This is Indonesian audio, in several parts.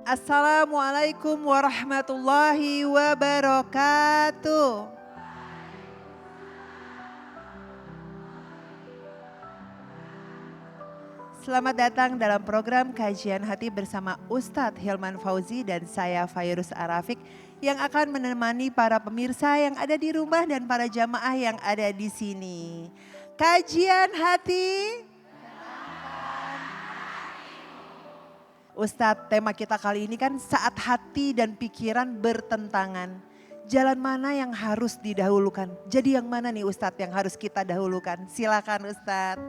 Assalamualaikum warahmatullahi wabarakatuh. Selamat datang dalam program Kajian Hati bersama Ustadz Hilman Fauzi dan saya Fairuz Arafik yang akan menemani para pemirsa yang ada di rumah dan para jamaah yang ada di sini. Kajian Hati. Ustadz, tema kita kali ini kan saat hati dan pikiran bertentangan. Jalan mana yang harus didahulukan? Jadi yang mana nih Ustadz yang harus kita dahulukan? Silakan Ustadz.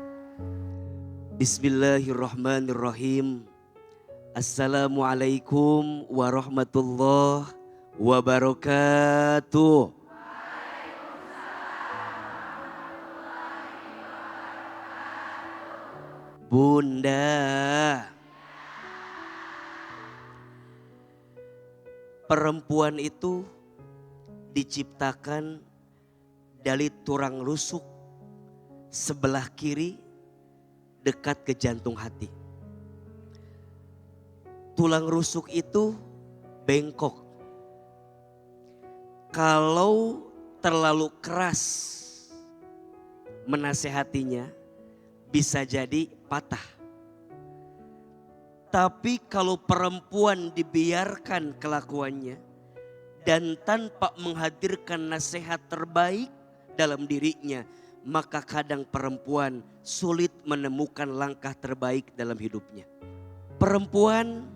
Bismillahirrahmanirrahim. Assalamualaikum warahmatullahi wabarakatuh. Bunda, perempuan itu diciptakan dari tulang rusuk sebelah kiri dekat ke jantung hati. Tulang rusuk itu bengkok. Kalau terlalu keras menasehatinya bisa jadi patah. Tapi kalau perempuan dibiarkan kelakuannya dan tanpa menghadirkan nasihat terbaik dalam dirinya, maka kadang perempuan sulit menemukan langkah terbaik dalam hidupnya. Perempuan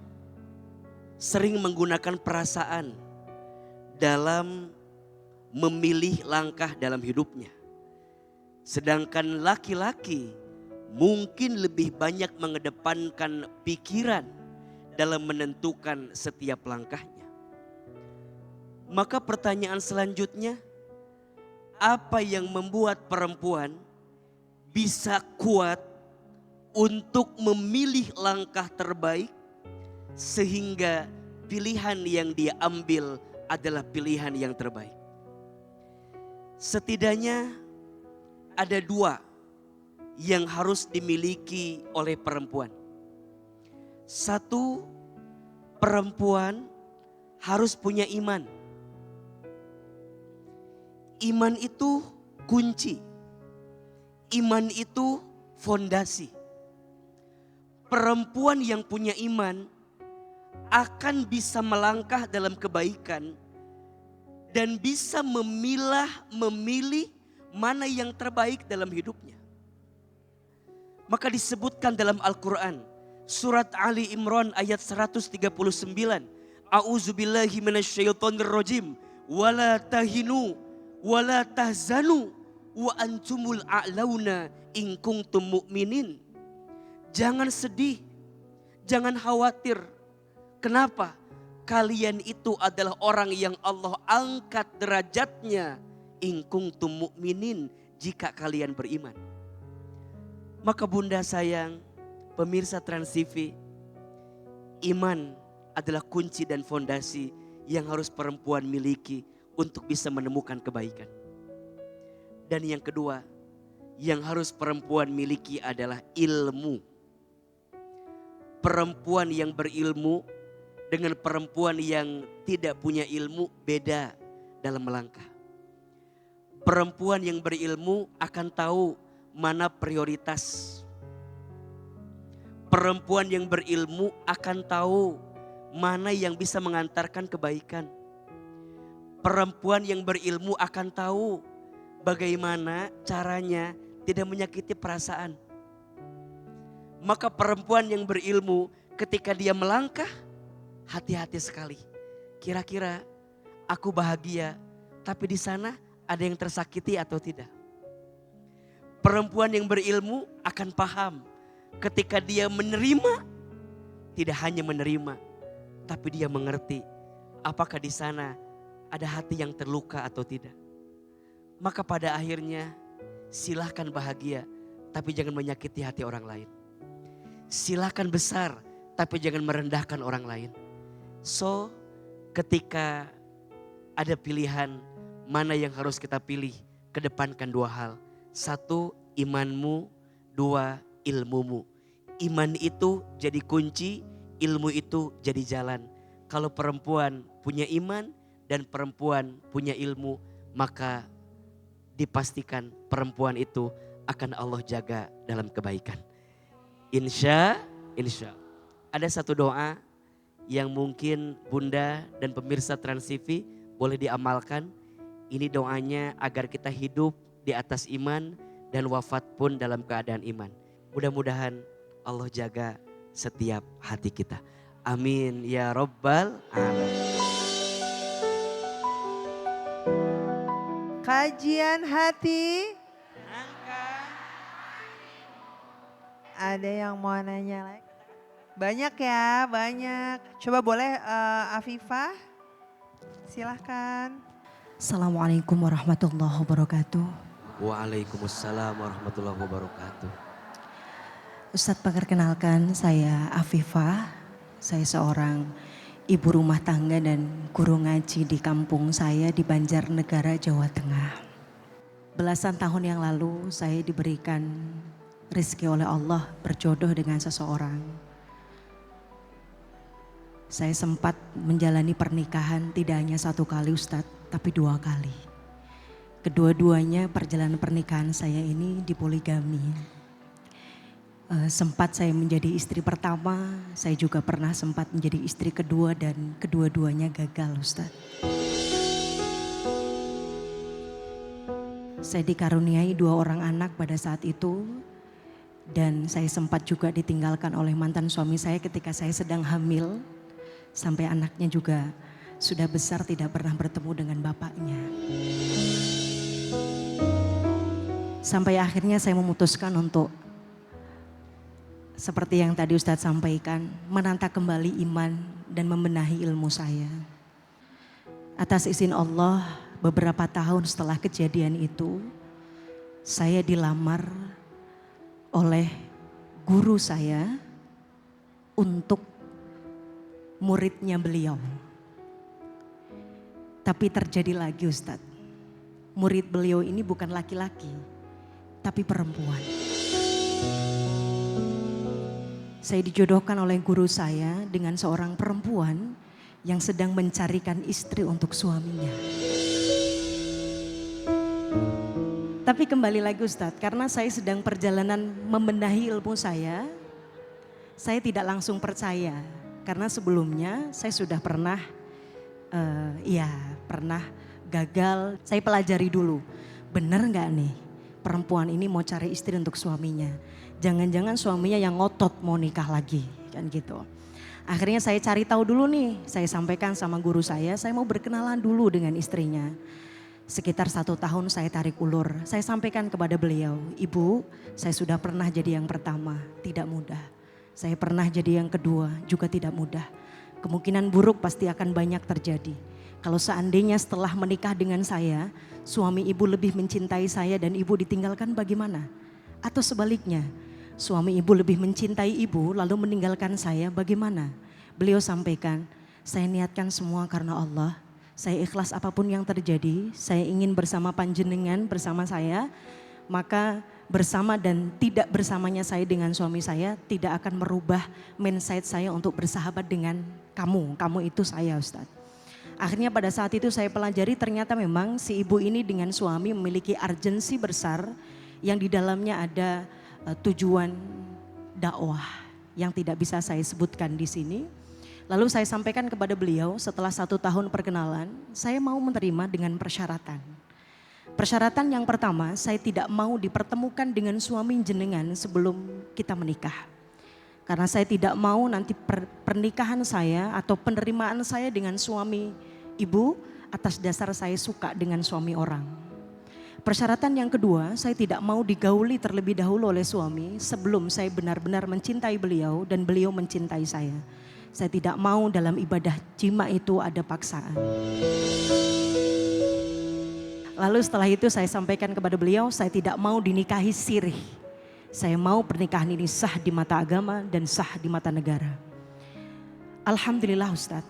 sering menggunakan perasaan dalam memilih langkah dalam hidupnya. Sedangkan laki-laki mungkin lebih banyak mengedepankan pikiran dalam menentukan setiap langkahnya. Maka pertanyaan selanjutnya, apa yang membuat perempuan bisa kuat untuk memilih langkah terbaik sehingga pilihan yang dia ambil adalah pilihan yang terbaik? Setidaknya ada dua yang harus dimiliki oleh perempuan. Satu, perempuan harus punya iman. Iman itu kunci. Iman itu fondasi. Perempuan yang punya iman akan bisa melangkah dalam kebaikan dan bisa memilih mana yang terbaik dalam hidupnya. Maka disebutkan dalam Al-Quran, surat Ali Imran ayat 139. A'udzubillahi minasyaitonirrajim. Wala tahinu wala tahzanu wa antumul a'launa in kuntum mu'minin. Jangan sedih, jangan khawatir. Kenapa? Kalian itu adalah orang yang Allah angkat derajatnya in kuntum mu'minin, jika kalian beriman. Maka bunda sayang, pemirsa Trans TV, iman adalah kunci dan fondasi yang harus perempuan miliki untuk bisa menemukan kebaikan. Dan yang kedua, yang harus perempuan miliki adalah ilmu. Perempuan yang berilmu dengan perempuan yang tidak punya ilmu beda dalam melangkah. Perempuan yang berilmu akan tahu mana prioritas. Perempuan yang berilmu akan tahu mana yang bisa mengantarkan kebaikan. Perempuan yang berilmu akan tahu bagaimana caranya tidak menyakiti perasaan. Maka perempuan yang berilmu ketika dia melangkah, hati-hati sekali. Kira-kira aku bahagia, tapi di sana ada yang tersakiti atau tidak. Perempuan yang berilmu akan paham ketika dia menerima, tidak hanya menerima, tapi dia mengerti apakah di sana ada hati yang terluka atau tidak. Maka pada akhirnya silahkan bahagia, tapi jangan menyakiti hati orang lain. Silahkan besar, tapi jangan merendahkan orang lain. So, ketika ada pilihan mana yang harus kita pilih, kedepankan dua hal. Satu, imanmu. Dua, ilmumu. Iman itu jadi kunci, ilmu itu jadi jalan. Kalau perempuan punya iman dan perempuan punya ilmu, maka dipastikan perempuan itu akan Allah jaga dalam kebaikan. Insya. Ada satu doa yang mungkin Bunda dan pemirsa Trans TV boleh diamalkan. Ini doanya agar kita hidup di atas iman dan wafat pun dalam keadaan iman. Mudah-mudahan Allah jaga setiap hati kita. Amin ya Rabbal Alamin. Kajian hati. Ada yang mau nanya lagi? Banyak ya, banyak. Coba boleh Afifah, silahkan. Assalamualaikum warahmatullahi wabarakatuh. Waalaikumsalam warahmatullahi wabarakatuh. Ustadz, perkenalkan saya Afifah. Saya seorang ibu rumah tangga dan guru ngaji di kampung saya di Banjarnegara, Jawa Tengah. Belasan tahun yang lalu saya diberikan rezeki oleh Allah berjodoh dengan seseorang. Saya sempat menjalani pernikahan tidak hanya satu kali Ustadz, tapi 2 kali. Kedua-duanya perjalanan pernikahan saya ini dipoligami. Sempat saya menjadi istri pertama, saya juga pernah sempat menjadi istri kedua dan kedua-duanya gagal Ustadz. Saya dikaruniai 2 orang anak pada saat itu. Dan saya sempat juga ditinggalkan oleh mantan suami saya ketika saya sedang hamil. Sampai anaknya juga sudah besar tidak pernah bertemu dengan bapaknya. Sampai akhirnya saya memutuskan untuk seperti yang tadi Ustadz sampaikan, menata kembali iman dan membenahi ilmu saya. Atas izin Allah, beberapa tahun setelah kejadian itu, saya dilamar oleh guru saya untuk muridnya beliau. Tapi terjadi lagi Ustadz, murid beliau ini bukan laki-laki, tapi perempuan. Saya dijodohkan oleh guru saya dengan seorang perempuan yang sedang mencarikan istri untuk suaminya. Tapi kembali lagi Ustadz, karena saya sedang perjalanan membenahi ilmu saya tidak langsung percaya. Karena sebelumnya saya sudah pernah gagal. Saya pelajari dulu, benar gak nih perempuan ini mau cari istri untuk suaminya. Jangan-jangan suaminya yang ngotot mau nikah lagi, kan gitu. Akhirnya saya cari tahu dulu nih, saya sampaikan sama guru saya mau berkenalan dulu dengan istrinya. Sekitar 1 tahun saya tarik ulur, saya sampaikan kepada beliau, Ibu saya sudah pernah jadi yang pertama, tidak mudah. Saya pernah jadi yang kedua, juga tidak mudah. Kemungkinan buruk pasti akan banyak terjadi. Kalau seandainya setelah menikah dengan saya, suami ibu lebih mencintai saya dan ibu ditinggalkan bagaimana? Atau sebaliknya, suami ibu lebih mencintai ibu lalu meninggalkan saya bagaimana? Beliau sampaikan, saya niatkan semua karena Allah. Saya ikhlas apapun yang terjadi, saya ingin bersama panjenengan, bersama saya, maka bersama dan tidak bersamanya saya dengan suami saya tidak akan merubah mindset saya untuk bersahabat dengan kamu itu saya Ustadz. Akhirnya pada saat itu saya pelajari ternyata memang si ibu ini dengan suami memiliki urgensi besar yang di dalamnya ada tujuan dakwah yang tidak bisa saya sebutkan di sini. Lalu saya sampaikan kepada beliau setelah 1 tahun perkenalan, saya mau menerima dengan persyaratan. Persyaratan yang pertama, saya tidak mau dipertemukan dengan suami jenengan sebelum kita menikah. Karena saya tidak mau nanti pernikahan saya atau penerimaan saya dengan suami ibu atas dasar saya suka dengan suami orang. Persyaratan yang kedua, saya tidak mau digauli terlebih dahulu oleh suami sebelum saya benar-benar mencintai beliau dan beliau mencintai saya. Saya tidak mau dalam ibadah jima itu ada paksaan. Lalu setelah itu saya sampaikan kepada beliau, saya tidak mau dinikahi sirih. Saya mau pernikahan ini sah di mata agama dan sah di mata negara. Alhamdulillah Ustadz,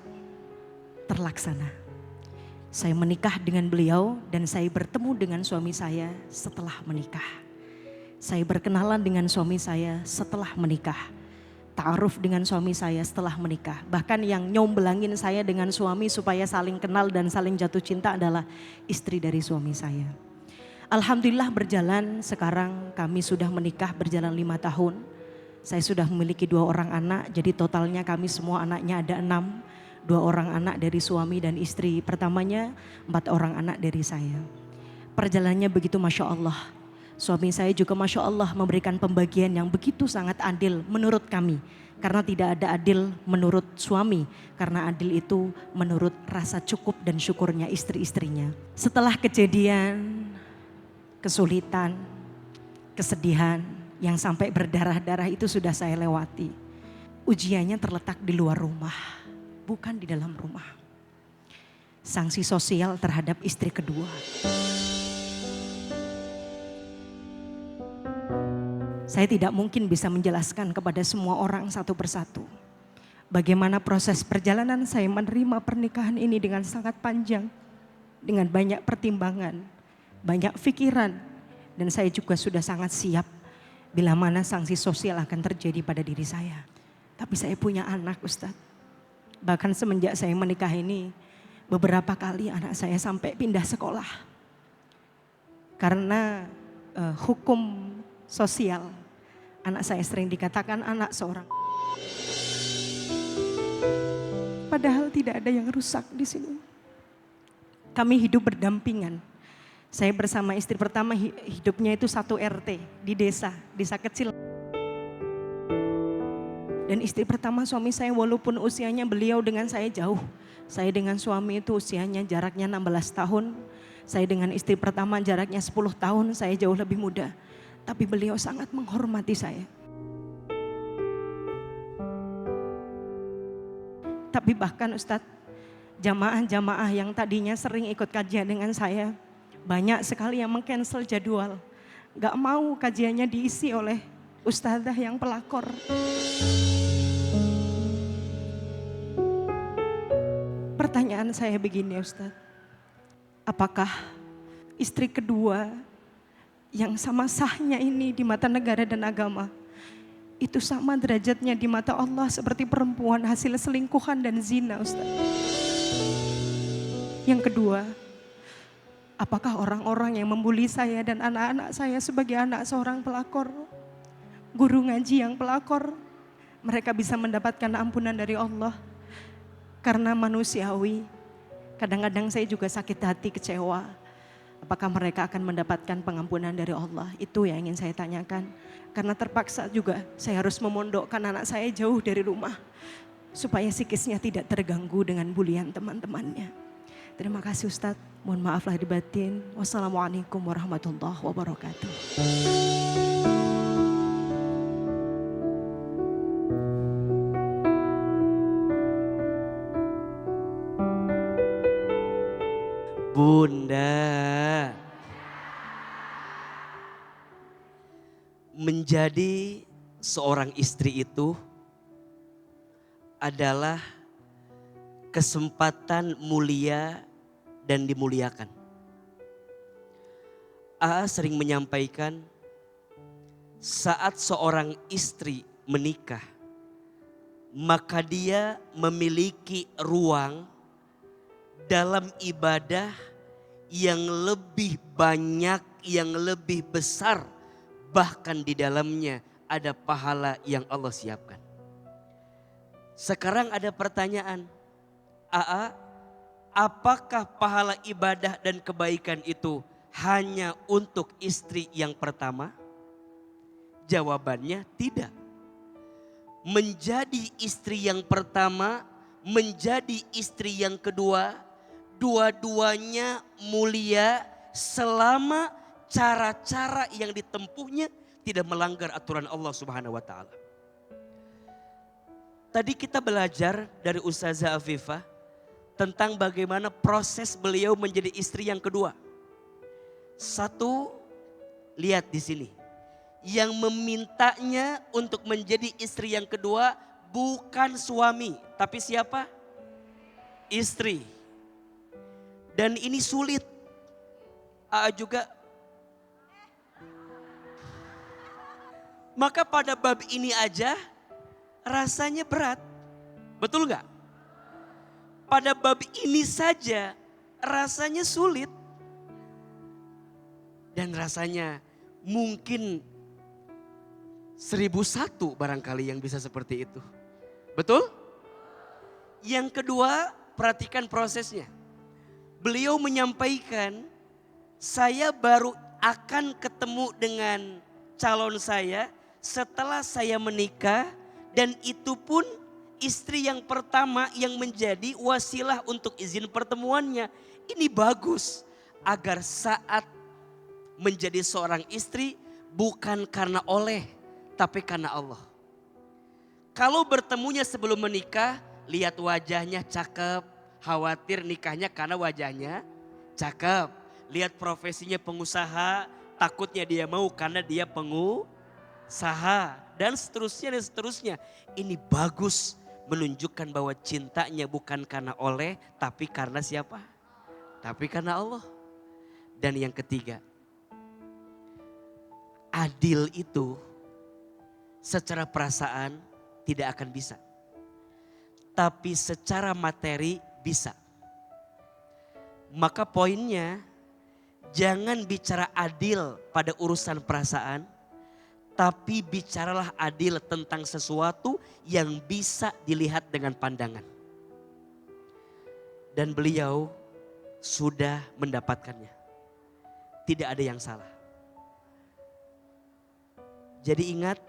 terlaksana. Saya menikah dengan beliau dan saya bertemu dengan suami saya setelah menikah. Saya berkenalan dengan suami saya setelah menikah. ta'aruf dengan suami saya setelah menikah. Bahkan yang nyombelangin saya dengan suami supaya saling kenal dan saling jatuh cinta adalah istri dari suami saya. Alhamdulillah berjalan, sekarang kami sudah menikah berjalan 5 tahun. Saya sudah memiliki 2 orang anak, jadi totalnya kami semua anaknya ada 6. 2 orang anak dari suami dan istri pertamanya, 4 orang anak dari saya. Perjalanannya begitu Masya Allah. Suami saya juga Masya Allah memberikan pembagian yang begitu sangat adil menurut kami. Karena tidak ada adil menurut suami. Karena adil itu menurut rasa cukup dan syukurnya istri-istrinya. Setelah kejadian, kesulitan, kesedihan yang sampai berdarah-darah itu sudah saya lewati. Ujiannya terletak di luar rumah, bukan di dalam rumah. Sanksi sosial terhadap istri kedua. Saya tidak mungkin bisa menjelaskan kepada semua orang satu persatu. Bagaimana proses perjalanan saya menerima pernikahan ini dengan sangat panjang. Dengan banyak pertimbangan, banyak pikiran. Dan saya juga sudah sangat siap bila mana sanksi sosial akan terjadi pada diri saya. Tapi saya punya anak Ustadz. Bahkan semenjak saya menikah ini, beberapa kali anak saya sampai pindah sekolah. Karena hukum sosial. Anak saya sering dikatakan anak seorang. Padahal tidak ada yang rusak di sini. Kami hidup berdampingan. Saya bersama istri pertama hidupnya itu 1 RT di desa kecil. Dan istri pertama suami saya walaupun usianya beliau dengan saya jauh. Saya dengan suami itu usianya jaraknya 16 tahun. Saya dengan istri pertama jaraknya 10 tahun, saya jauh lebih muda. Tapi beliau sangat menghormati saya. Tapi bahkan Ustadz, jamaah-jamaah yang tadinya sering ikut kajian dengan saya, banyak sekali yang meng-cancel jadwal. Gak mau kajiannya diisi oleh ustadzah yang pelakor. Pertanyaan saya begini Ustadz, apakah istri kedua yang sama sahnya ini di mata negara dan agama, itu sama derajatnya di mata Allah seperti perempuan hasil selingkuhan dan zina Ustaz. Yang kedua, apakah orang-orang yang membuli saya dan anak-anak saya sebagai anak seorang pelakor, guru ngaji yang pelakor, mereka bisa mendapatkan ampunan dari Allah? Karena manusiawi, kadang-kadang saya juga sakit hati, kecewa. Apakah mereka akan mendapatkan pengampunan dari Allah? Itu yang ingin saya tanyakan. Karena terpaksa juga saya harus memondokkan anak saya jauh dari rumah. Supaya psikisnya tidak terganggu dengan bulian teman-temannya. Terima kasih Ustadz. Mohon maaf lahir batin. Wassalamualaikum warahmatullahi wabarakatuh. Bunda, menjadi seorang istri itu adalah kesempatan mulia dan dimuliakan. AA sering menyampaikan saat seorang istri menikah, maka dia memiliki ruang dalam ibadah yang lebih banyak, yang lebih besar. Bahkan di dalamnya ada pahala yang Allah siapkan. Sekarang ada pertanyaan, AA, apakah pahala ibadah dan kebaikan itu hanya untuk istri yang pertama? Jawabannya tidak. Menjadi istri yang pertama, menjadi istri yang kedua, dua-duanya mulia selama cara-cara yang ditempuhnya tidak melanggar aturan Allah Subhanahu wa taala. Tadi kita belajar dari Ustazah Afifah tentang bagaimana proses beliau menjadi istri yang kedua. Satu, lihat di sini. Yang memintanya untuk menjadi istri yang kedua bukan suami, tapi siapa? Istri. Dan ini sulit. Juga. Maka pada bab ini aja rasanya berat. Betul nggak? Pada bab ini saja rasanya sulit. Dan rasanya mungkin 1001 barangkali yang bisa seperti itu. Betul? Yang kedua, perhatikan prosesnya. Beliau menyampaikan, saya baru akan ketemu dengan calon saya setelah saya menikah. Dan itu pun istri yang pertama yang menjadi wasilah untuk izin pertemuannya. Ini bagus agar saat menjadi seorang istri bukan karena oleh, tapi karena Allah. Kalau bertemunya sebelum menikah, lihat wajahnya cakep, khawatir nikahnya karena wajahnya cakep. Lihat profesinya pengusaha, takutnya dia mau karena dia pengusaha. Dan seterusnya dan seterusnya. Ini bagus menunjukkan bahwa cintanya bukan karena oleh, tapi karena siapa? Tapi karena Allah. Dan yang ketiga, adil itu secara perasaan tidak akan bisa. Tapi secara materi bisa. Maka poinnya, jangan bicara adil pada urusan perasaan, tapi bicaralah adil tentang sesuatu yang bisa dilihat dengan pandangan. Dan beliau sudah mendapatkannya. Tidak ada yang salah. Jadi ingat,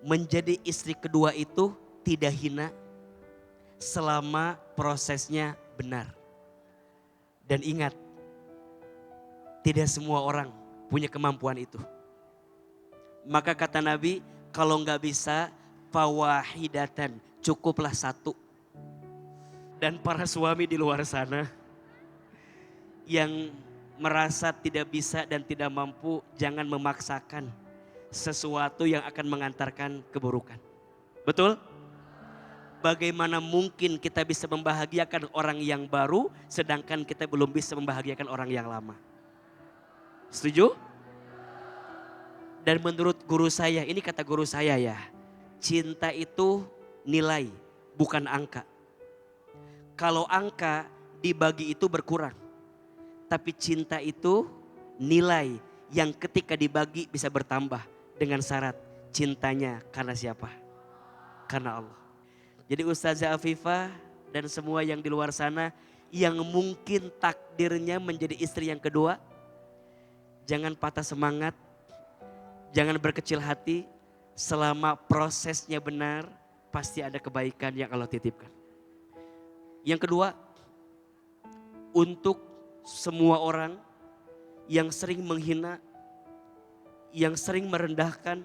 menjadi istri kedua itu tidak hina selama prosesnya benar. Dan ingat, tidak semua orang punya kemampuan itu. Maka kata Nabi, kalau nggak bisa, fawahidatan, cukuplah satu. Dan para suami di luar sana yang merasa tidak bisa dan tidak mampu, jangan memaksakan sesuatu yang akan mengantarkan keburukan. Betul? Bagaimana mungkin kita bisa membahagiakan orang yang baru sedangkan kita belum bisa membahagiakan orang yang lama? Setuju? Dan menurut guru saya, ini kata guru saya ya, cinta itu nilai, bukan angka. Kalau angka dibagi itu berkurang. Tapi cinta itu nilai yang ketika dibagi bisa bertambah. Dengan syarat cintanya karena siapa? Karena Allah. Jadi Ustazah Afifah dan semua yang di luar sana yang mungkin takdirnya menjadi istri yang kedua, jangan patah semangat, jangan berkecil hati, selama prosesnya benar pasti ada kebaikan yang Allah titipkan. Yang kedua, untuk semua orang yang sering menghina, yang sering merendahkan,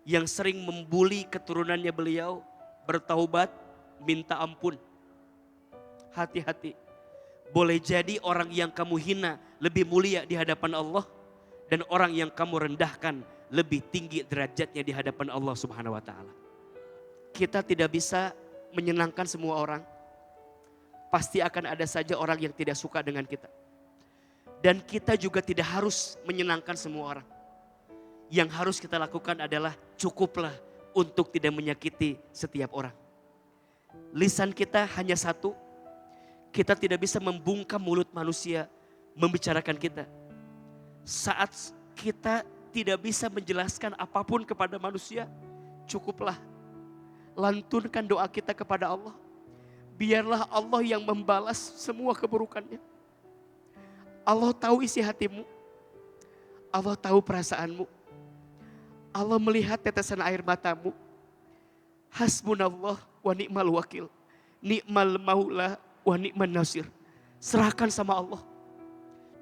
yang sering membuli keturunannya beliau, bertaubat, minta ampun. Hati-hati. Boleh jadi orang yang kamu hina lebih mulia di hadapan Allah, dan orang yang kamu rendahkan lebih tinggi derajatnya di hadapan Allah Subhanahu wa taala. Kita tidak bisa menyenangkan semua orang. Pasti akan ada saja orang yang tidak suka dengan kita. Dan kita juga tidak harus menyenangkan semua orang. Yang harus kita lakukan adalah cukuplah untuk tidak menyakiti setiap orang. Lisan kita hanya satu. Kita tidak bisa membungkam mulut manusia membicarakan kita. Saat kita tidak bisa menjelaskan apapun kepada manusia, cukuplah lantunkan doa kita kepada Allah. Biarlah Allah yang membalas semua keburukannya. Allah tahu isi hatimu. Allah tahu perasaanmu. Allah melihat tetesan air matamu. Hasbunallah wa ni'mal wakil. Ni'mal maula wa ni'man nasir. Serahkan sama Allah.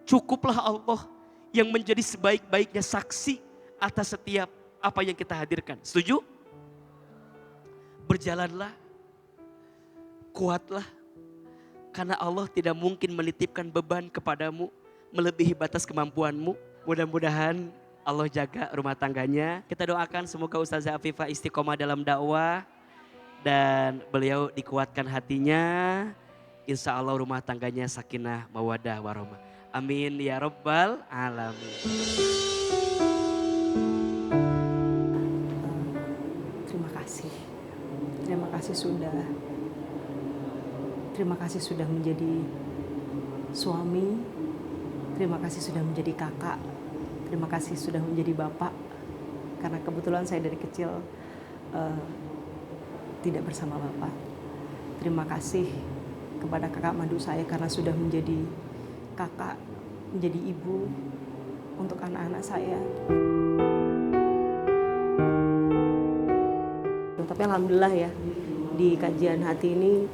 Cukuplah Allah yang menjadi sebaik-baiknya saksi atas setiap apa yang kita hadirkan. Setuju? Berjalanlah, kuatlah. Karena Allah tidak mungkin menitipkan beban kepadamu melebihi batas kemampuanmu. Mudah-mudahan Allah jaga rumah tangganya. Kita doakan semoga Ustazah Afifah istiqomah dalam dakwah. Dan beliau dikuatkan hatinya. Insya Allah rumah tangganya sakinah, mawadah, warahmah. Amin ya rabbal alamin. Terima kasih. Terima kasih sudah. Terima kasih sudah menjadi suami. Terima kasih sudah menjadi kakak. Terima kasih sudah menjadi bapak. Karena kebetulan saya dari kecil tidak bersama bapak. Terima kasih kepada kakak mandu saya karena sudah menjadi kakak, menjadi ibu untuk anak-anak saya. Tapi alhamdulillah ya, di kajian hati ini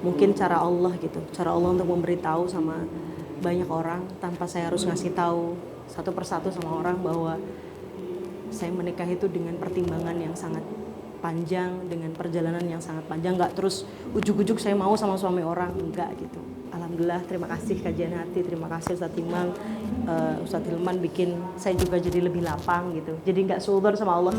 mungkin cara Allah gitu. Cara Allah untuk memberitahu sama banyak orang tanpa saya harus ngasih tahu satu persatu sama orang bahwa saya menikah itu dengan pertimbangan yang sangat panjang, dengan perjalanan yang sangat panjang. Nggak terus ujuk-ujuk saya mau sama suami orang, enggak gitu. Alhamdulillah, terima kasih kajian hati, terima kasih Ustadz Imam, Ustadz Hilman bikin saya juga jadi lebih lapang gitu. Jadi nggak suudon sama Allah.